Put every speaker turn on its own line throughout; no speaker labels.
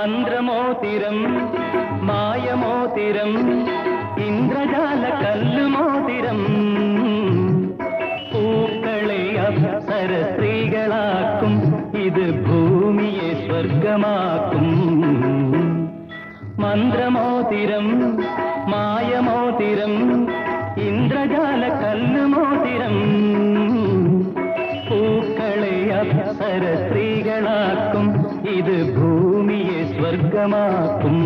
മന്ത്രമോതിരം മായമോതിരം ഇന്ദ്രജാല കല്ലുമോതിരം പൂക്കളെ അപ്സര സ്ത്രീകളാക്കും ഇത് ഭൂമിയെ സ്വർഗമാക്കും മന്ത്രമോതിരം മായമോതിരം ഇന്ദ്രജാല കല്ലുമോതിരം പൂക്കളെ അപ്സര സ്ത്രീകളാക്കും ഇത് ഭൂമിയെ സ്വർഗമാക്കും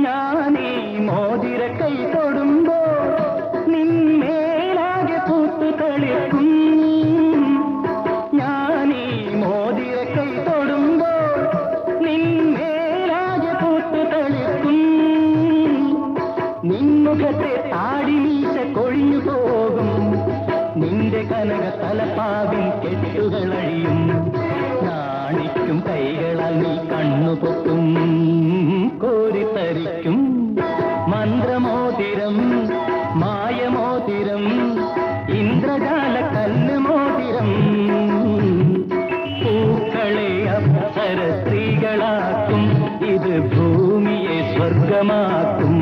ഞാനീ മോതിര കൈ തൊടുമ്പോൾ നിന്മേലാകെ പൂത്തു തളിർക്കും ഞാനീ മോതിര കൈ തൊടുമ്പോൾ നിന്മേലാകെ പൂത്തു തളിർക്കും നിൻമുഖത്തെ താടി വീശ കൊഴിഞ്ഞു പോകും നിന്റെ കനക തലപ്പാവിൽ കെട്ടുകളഴിയും നാണിക്കും കൈകളാൽ നീ കണ്ണുപൊക്കും കോരിത്തരിക്കും മന്ത്രമോതിരം മായമോതിരം ഇന്ദ്രജാല കല്ലുമോതിരം പൂക്കളെ അപ്സര സ്ത്രീകളാക്കും ഇത് ഭൂമിയെ സ്വർഗമാക്കും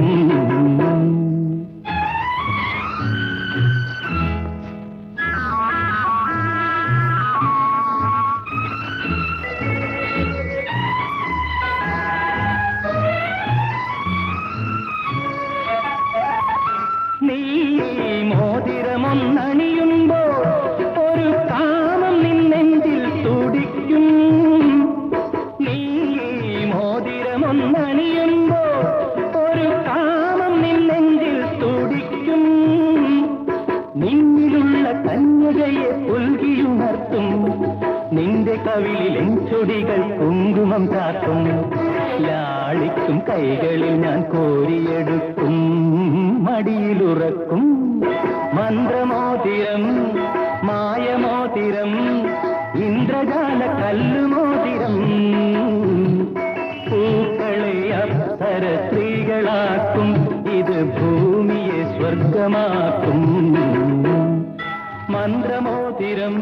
നീ മോതിരമൊന്നണിയുമ്പോൾ ഒരു കാമം നിന്നെഞ്ചിൽ തുടിക്കും നീ മോതിരമൊന്നണിയുമ്പോൾ ഒരു കാമം നിന്നെഞ്ചിൽ തുടിക്കും നിന്നിലുള്ള കന്യകയെ പുൽകിയുണർത്തും നിന്റെ കവിളിൽ ചൊടികൾ കുങ്കുമം ചാർത്തും ലാളിക്കും കൈകളിൽ ഞാൻ കോരിയെടുക്കും മടിയിലുറക്കും മന്ത്രമോതിരം മായമോതിരം ഇന്ദ്രജാല കല്ലുമോതിരം പൂക്കളെ അപ്സര സ്ത്രീകളാക്കും ഇത് ഭൂമിയെ സ്വർഗമാക്കും മന്ത്രമോതിരം